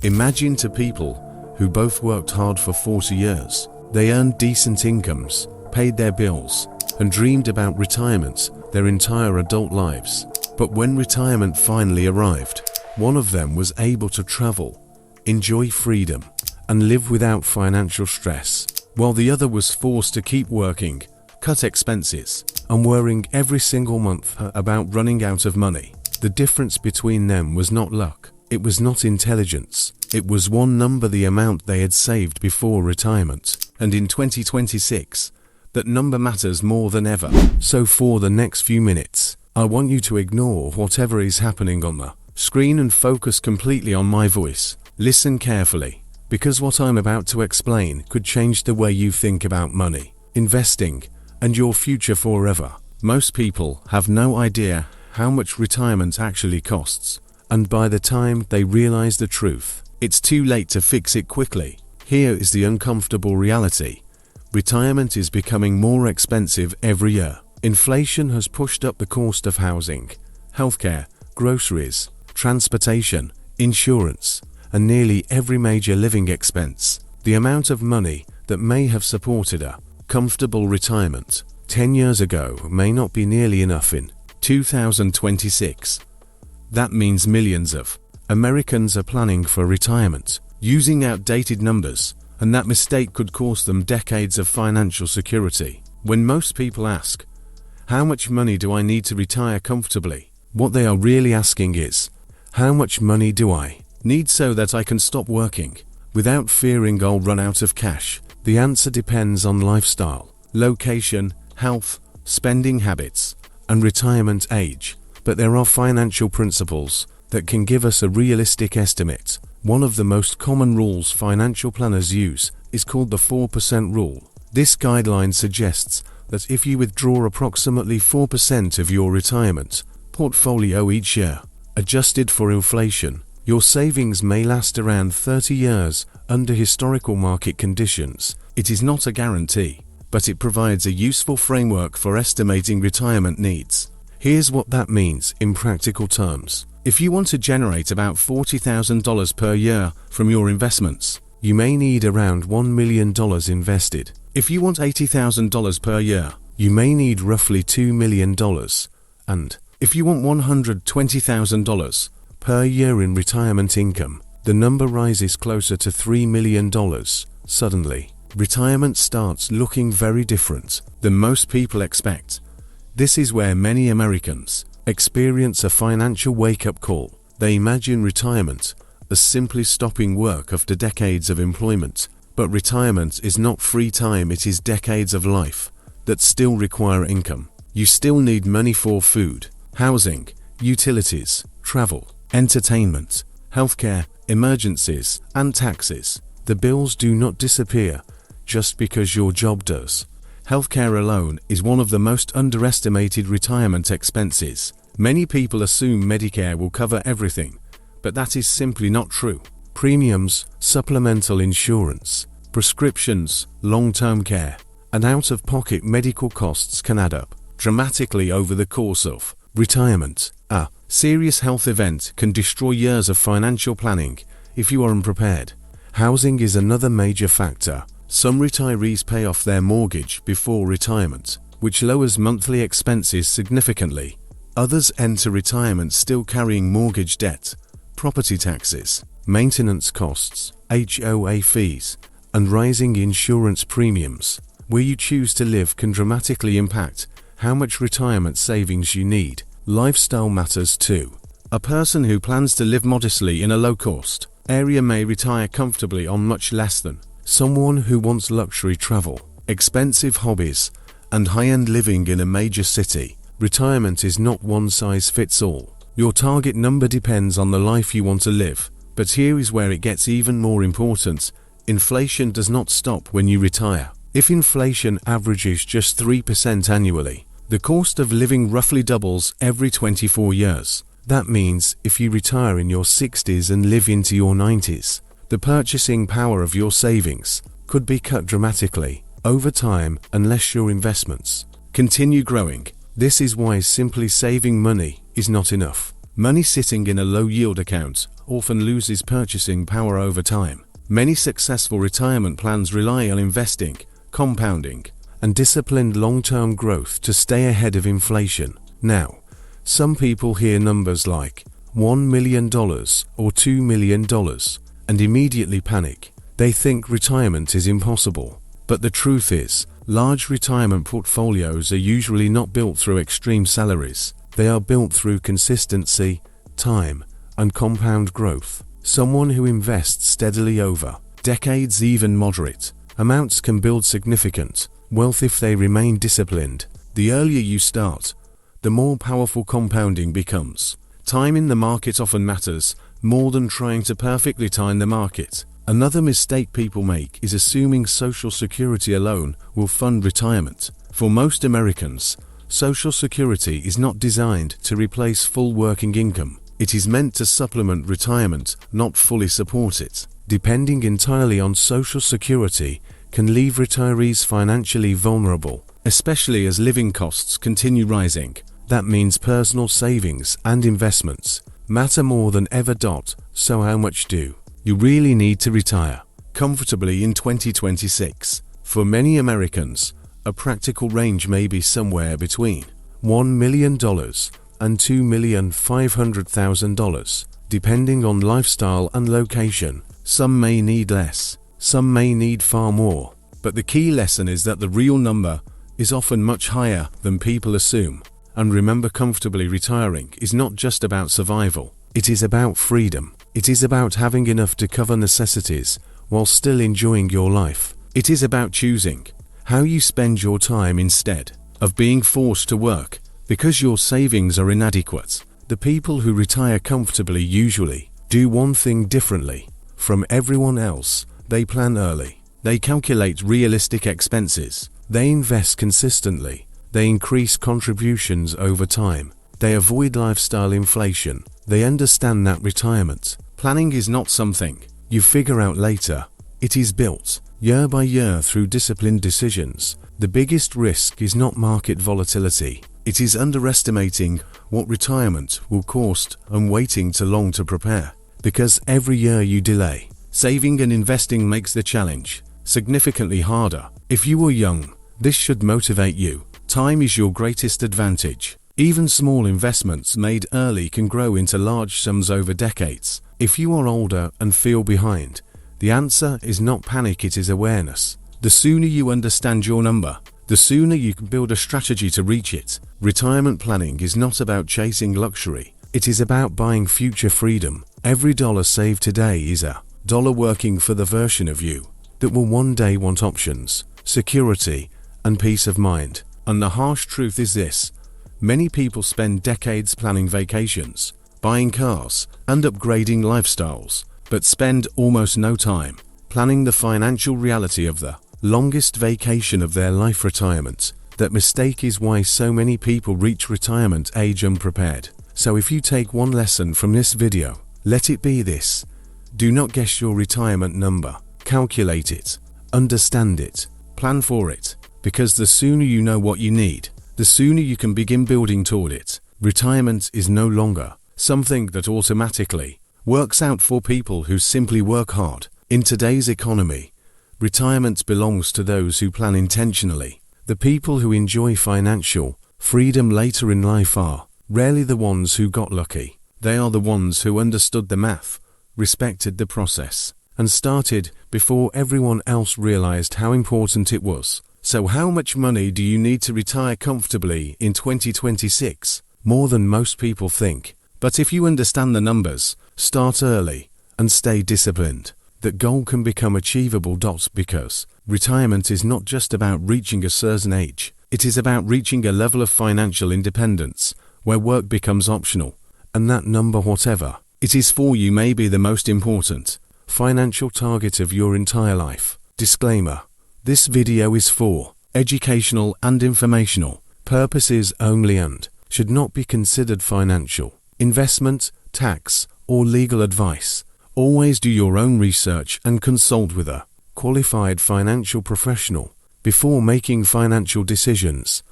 Imagine two people who both worked hard for 40 years. They earned decent incomes, paid their bills, and dreamed about retirement their entire adult lives. But when retirement finally arrived, one of them was able to travel, enjoy freedom, and live without financial stress, while the other was forced to keep working, cut expenses, and worrying every single month about running out of money. The difference between them was not luck. It was not intelligence. It was one number: the amount they had saved before retirement. And in 2026, that number matters more than ever. So for the next few minutes, I want you to ignore whatever is happening on the screen and focus completely on my voice. Listen carefully, because what I'm about to explain could change the way you think about money, investing, and your future forever. Most people have no idea how much retirement actually costs, and by the time they realize the truth, it's too late to fix it quickly. Here is the uncomfortable reality. Retirement is becoming more expensive every year. Inflation has pushed up the cost of housing, healthcare, groceries, transportation, insurance, and nearly every major living expense. The amount of money that may have supported a comfortable retirement 10 years ago may not be nearly enough in 2026. That means millions of Americans are planning for retirement using outdated numbers, and that mistake could cost them decades of financial security. When most people ask, "How much money do I need to retire comfortably?" what they are really asking is, "How much money do I need so that I can stop working without fearing I'll run out of cash?" The answer depends on lifestyle, location, health, spending habits, and retirement age. But there are financial principles that can give us a realistic estimate. One of the most common rules financial planners use is called the 4% rule. This guideline suggests that if you withdraw approximately 4% of your retirement portfolio each year, adjusted for inflation, your savings may last around 30 years under historical market conditions. It is not a guarantee, but it provides a useful framework for estimating retirement needs. Here's what that means in practical terms. If you want to generate about $40,000 per year from your investments, you may need around $1 million invested. If you want $80,000 per year, you may need roughly $2 million. And if you want $120,000 per year in retirement income, the number rises closer to $3 million. Suddenly, retirement starts looking very different than most people expect. This is where many Americans experience a financial wake-up call. They imagine retirement as simply stopping work after decades of employment. But retirement is not free time, it is decades of life that still require income. You still need money for food, housing, utilities, travel, entertainment, healthcare, emergencies, and taxes. The bills do not disappear just because your job does. Healthcare alone is one of the most underestimated retirement expenses. Many people assume Medicare will cover everything, but that is simply not true. Premiums, supplemental insurance, prescriptions, long-term care, and out-of-pocket medical costs can add up dramatically over the course of retirement. A serious health event can destroy years of financial planning if you are unprepared. Housing is another major factor. Some retirees pay off their mortgage before retirement, which lowers monthly expenses significantly. Others enter retirement still carrying mortgage debt, property taxes, maintenance costs, HOA fees, and rising insurance premiums. Where you choose to live can dramatically impact how much retirement savings you need. Lifestyle matters too. A person who plans to live modestly in a low-cost area may retire comfortably on much less than someone who wants luxury travel, expensive hobbies, and high-end living in a major city. Retirement is not one size fits all. Your target number depends on the life you want to live. But here is where it gets even more important. Inflation does not stop when you retire. If inflation averages just 3% annually, the cost of living roughly doubles every 24 years. That means if you retire in your 60s and live into your 90s, the purchasing power of your savings could be cut dramatically over time unless your investments continue growing. This is why simply saving money is not enough. Money sitting in a low-yield account often loses purchasing power over time. Many successful retirement plans rely on investing, compounding, and disciplined long-term growth to stay ahead of inflation. Now, some people hear numbers like $1 million or $2 million and immediately panic. They think retirement is impossible. But the truth is, large retirement portfolios are usually not built through extreme salaries. They are built through consistency, time, and compound growth. Someone who invests steadily over decades, even moderate amounts, can build significant wealth if they remain disciplined. The earlier you start, the more powerful compounding becomes. Time in the market often matters more than trying to perfectly time the market. Another mistake people make is assuming Social Security alone will fund retirement. For most Americans, Social Security is not designed to replace full working income. It is meant to supplement retirement, not fully support it. Depending entirely on Social Security can leave retirees financially vulnerable, especially as living costs continue rising. That means personal savings and investments matter more than ever. So how much do you really need to retire comfortably in 2026? For many Americans, a practical range may be somewhere between $1 million and $2,500,000, depending on lifestyle and location. Some may need less, some may need far more. But the key lesson is that the real number is often much higher than people assume. And remember, comfortably retiring is not just about survival. It is about freedom. It is about having enough to cover necessities while still enjoying your life. It is about choosing how you spend your time instead of being forced to work because your savings are inadequate. The people who retire comfortably usually do one thing differently from everyone else. They plan early. They calculate realistic expenses. They invest consistently. They increase contributions over time. They avoid lifestyle inflation. They understand that retirement planning is not something you figure out later. It is built year by year through disciplined decisions. The biggest risk is not market volatility. It is underestimating what retirement will cost and waiting too long to prepare. Because every year you delay, saving and investing makes the challenge significantly harder. If you are young, this should motivate you. Time is your greatest advantage. Even small investments made early can grow into large sums over decades. If you are older and feel behind, the answer is not panic, it is awareness. The sooner you understand your number, the sooner you can build a strategy to reach it. Retirement planning is not about chasing luxury. It is about buying future freedom. Every dollar saved today is a dollar working for the version of you that will one day want options, security, and peace of mind. And the harsh truth is this: many people spend decades planning vacations, buying cars, and upgrading lifestyles, but spend almost no time planning the financial reality of the longest vacation of their life, retirement. That mistake is why so many people reach retirement age unprepared. So if you take one lesson from this video, let it be this: do not guess your retirement number. Calculate it, understand it, plan for it, because the sooner you know what you need, the sooner you can begin building toward it. Retirement is no longer something that automatically works out for people who simply work hard. In today's economy, retirement belongs to those who plan intentionally. The people who enjoy financial freedom later in life are rarely the ones who got lucky. They are the ones who understood the math, respected the process, and started before everyone else realized how important it was. So how much money do you need to retire comfortably in 2026? More than most people think. But if you understand the numbers, start early, and stay disciplined, that goal can become achievable. Because retirement is not just about reaching a certain age. It is about reaching a level of financial independence where work becomes optional, and that number, whatever it is for you, may be the most important financial target of your entire life. Disclaimer: this video is for educational and informational purposes only and should not be considered financial, investment, tax, or legal advice. Always do your own research and consult with a qualified financial professional before making financial decisions.